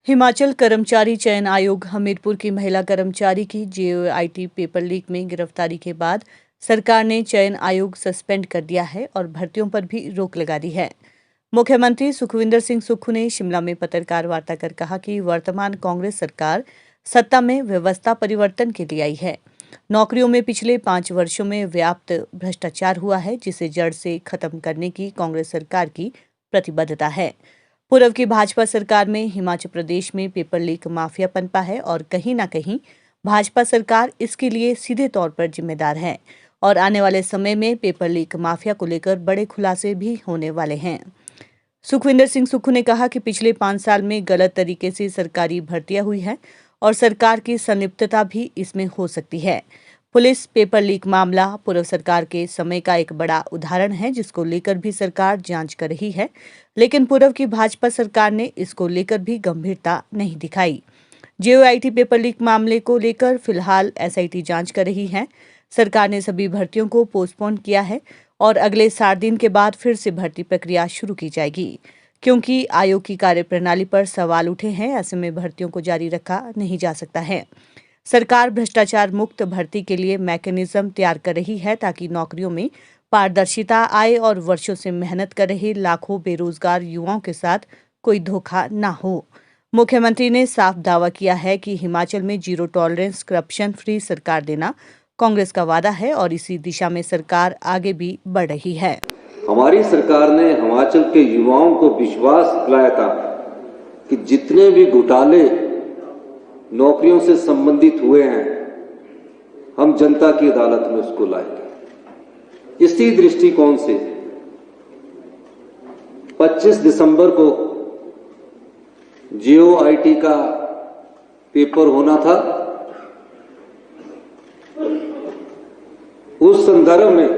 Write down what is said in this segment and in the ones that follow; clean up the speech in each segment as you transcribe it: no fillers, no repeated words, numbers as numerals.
हिमाचल कर्मचारी चयन आयोग हमीरपुर की महिला कर्मचारी की जेओआईटी पेपर लीक में गिरफ्तारी के बाद सरकार ने चयन आयोग सस्पेंड कर दिया है और भर्तियों पर भी रोक लगा दी है। मुख्यमंत्री सुखविंदर सिंह सुक्खू ने शिमला में पत्रकार वार्ता कर कहा कि वर्तमान कांग्रेस सरकार सत्ता में व्यवस्था परिवर्तन के लिए आई है। नौकरियों में पिछले 5 वर्षों में व्याप्त भ्रष्टाचार हुआ है, जिसे जड़ से खत्म करने की कांग्रेस सरकार की प्रतिबद्धता है। पूर्व की भाजपा सरकार में हिमाचल प्रदेश में पेपर लीक माफिया पनपा है और कहीं न कहीं भाजपा सरकार इसके लिए सीधे तौर पर जिम्मेदार है और आने वाले समय में पेपर लीक माफिया को लेकर बड़े खुलासे भी होने वाले हैं। सुखविंदर सिंह सुक्खू ने कहा कि पिछले 5 साल में गलत तरीके से सरकारी भर्तियां हुई है और सरकार की संलिप्तता भी इसमें हो सकती है। पुलिस पेपर लीक मामला पूर्व सरकार के समय का एक बड़ा उदाहरण है, जिसको लेकर भी सरकार जांच कर रही है, लेकिन पूर्व की भाजपा सरकार ने इसको लेकर भी गंभीरता नहीं दिखाई। जेओआईटी पेपर लीक मामले को लेकर फिलहाल एसआईटी जांच कर रही है। सरकार ने सभी भर्तियों को पोस्टपोन किया है और अगले 60 दिन के बाद फिर से भर्ती प्रक्रिया शुरू की जाएगी। क्योंकि आयोग की कार्यप्रणाली पर सवाल उठे हैं, ऐसे में भर्तियों को जारी रखा नहीं जा सकता है। सरकार भ्रष्टाचार मुक्त भर्ती के लिए मैकेनिज्म तैयार कर रही है ताकि नौकरियों में पारदर्शिता आए और वर्षों से मेहनत कर रहे लाखों बेरोजगार युवाओं के साथ कोई धोखा न हो। मुख्यमंत्री ने साफ दावा किया है कि हिमाचल में जीरो टॉलरेंस करप्शन फ्री सरकार देना कांग्रेस का वादा है और इसी दिशा में सरकार आगे भी बढ़ रही है। हमारी सरकार ने हिमाचल के युवाओं को विश्वास दिलाया था कि जितने भी घोटाले नौकरियों से संबंधित हुए हैं, हम जनता की अदालत में उसको लाएंगे। इसी दृष्टिकोण से 25 दिसंबर को जेओआईटी का पेपर होना था। उस संदर्भ में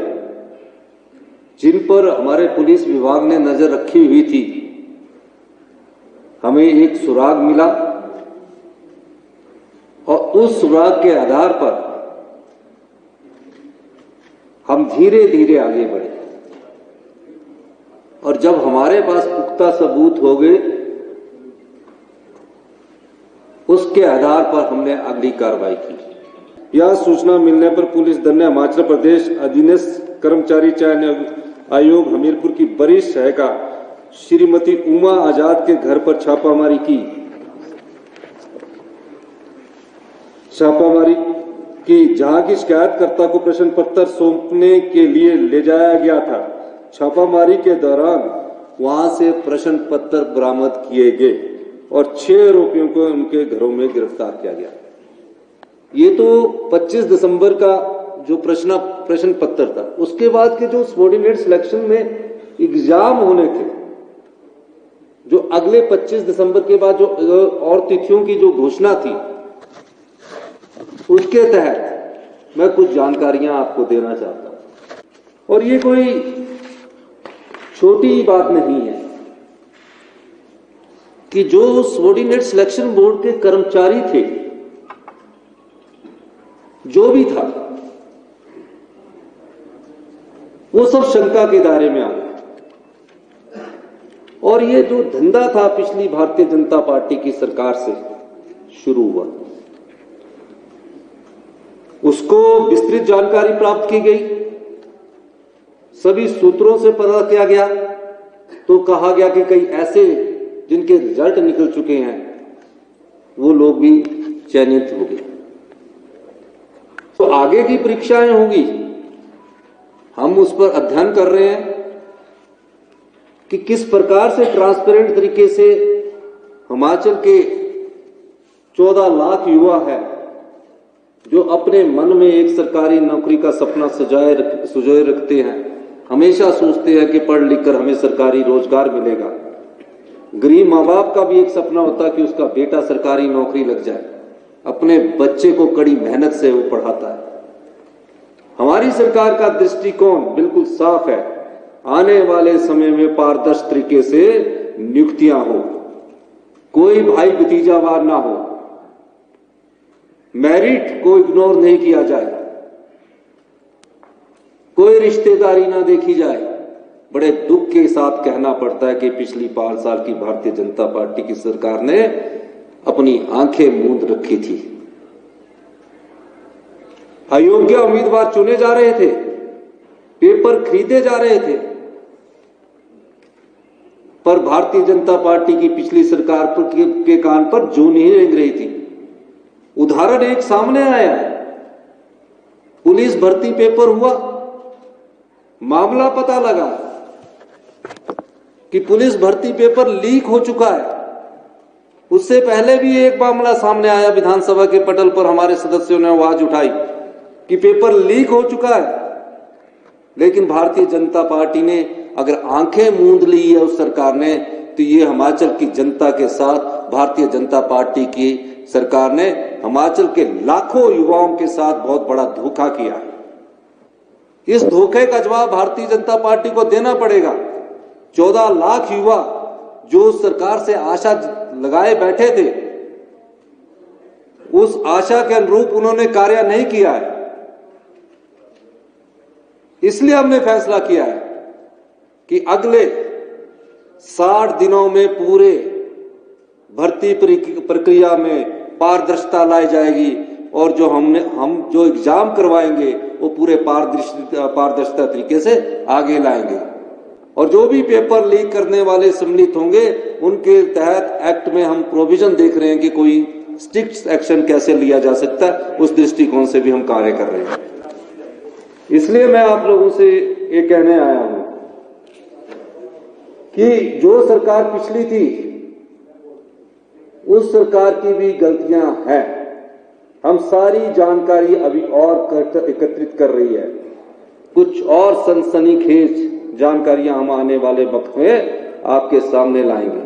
जिन पर हमारे पुलिस विभाग ने नजर रखी हुई थी, हमें एक सुराग मिला और उस सुराग के आधार पर हम धीरे धीरे आगे बढ़े और जब हमारे पास पुख्ता सबूत हो गए, उसके आधार पर हमने अगली कार्रवाई की। यह सूचना मिलने पर पुलिस दल ने हिमाचल प्रदेश अधीनस्थ कर्मचारी चयन आयोग हमीरपुर की वरिष्ठ सहायिका श्रीमती उमा आजाद के घर पर छापामारी की, जहां की शिकायतकर्ता को प्रश्न पत्र सौंपने के लिए ले जाया गया था। छापामारी के दौरान वहां से प्रश्न पत्र बरामद किए गए और 6 आरोपियों को उनके घरों में गिरफ्तार किया गया। ये तो 25 दिसंबर का जो प्रश्न पत्र था। उसके बाद के जो सबऑर्डिनेट सिलेक्शन में एग्जाम होने थे, जो अगले 25 दिसंबर के बाद जो और तिथियों की जो घोषणा थी, उसके तहत मैं कुछ जानकारियां आपको देना चाहता हूं। और ये कोई छोटी बात नहीं है कि जो सबऑर्डिनेट सिलेक्शन बोर्ड के कर्मचारी थे, जो भी था, वो सब शंका के दायरे में आ गए। और ये जो धंधा था पिछली भारतीय जनता पार्टी की सरकार से शुरू हुआ, उसको विस्तृत जानकारी प्राप्त की गई। सभी सूत्रों से पता किया गया तो कहा गया कि कई ऐसे जिनके रिजल्ट निकल चुके हैं, वो लोग भी चयनित हो गए। तो आगे की परीक्षाएं होंगी, हम उस पर अध्ययन कर रहे हैं कि किस प्रकार से ट्रांसपेरेंट तरीके से हिमाचल के 14 लाख युवा है जो अपने मन में एक सरकारी नौकरी का सपना सुजोए रखते हैं, हमेशा सोचते हैं कि पढ़ लिख कर हमें सरकारी रोजगार मिलेगा। गरीब माँ बाप का भी एक सपना होता है कि उसका बेटा सरकारी नौकरी लग जाए, अपने बच्चे को कड़ी मेहनत से वो पढ़ाता है। हमारी सरकार का दृष्टिकोण बिल्कुल साफ है, आने वाले समय में पारदर्शी तरीके से नियुक्तियां हो, कोई भाई भतीजावार ना हो, मेरिट को इग्नोर नहीं किया जाए, कोई रिश्तेदारी ना देखी जाए। बड़े दुख के साथ कहना पड़ता है कि पिछली 5 साल की भारतीय जनता पार्टी की सरकार ने अपनी आंखें मूंद रखी थी। अयोग्य उम्मीदवार चुने जा रहे थे, पेपर खरीदे जा रहे थे, पर भारतीय जनता पार्टी की पिछली सरकार के कान पर जूं नहीं रेंग रही थी। उदाहरण एक सामने आया, पुलिस भर्ती पेपर हुआ, मामला पता लगा कि पुलिस भर्ती पेपर लीक हो चुका है। उससे पहले भी एक मामला सामने आया, विधानसभा के पटल पर हमारे सदस्यों ने आवाज उठाई कि पेपर लीक हो चुका है, लेकिन भारतीय जनता पार्टी ने अगर आंखें मूंद ली है उस सरकार ने, तो ये हिमाचल की जनता के साथ भारतीय जनता पार्टी की सरकार ने हिमाचल के लाखों युवाओं के साथ बहुत बड़ा धोखा किया है। इस धोखे का जवाब भारतीय जनता पार्टी को देना पड़ेगा। 14 लाख युवा जो सरकार से आशा लगाए बैठे थे, उस आशा के अनुरूप उन्होंने कार्य नहीं किया है। इसलिए हमने फैसला किया है कि अगले 60 दिनों में पूरे भर्ती प्रक्रिया में पारदर्शिता लाई जाएगी और जो हम जो एग्जाम करवाएंगे वो पूरे पारदर्शिता तरीके से आगे लाएंगे। और जो भी पेपर लीक करने वाले सम्मिलित होंगे उनके तहत एक्ट में हम प्रोविजन देख रहे हैं कि कोई स्ट्रिक्ट एक्शन कैसे लिया जा सकता है, उस दृष्टिकोण से भी हम कार्य कर रहे हैं। इसलिए मैं आप लोगों से ये कहने आया हूं कि जो सरकार पिछली थी उस सरकार की भी गलतियां हैं। हम सारी जानकारी अभी और एकत्रित कर रही है, कुछ और सनसनीखेज जानकारियां हम आने वाले वक्त में आपके सामने लाएंगे।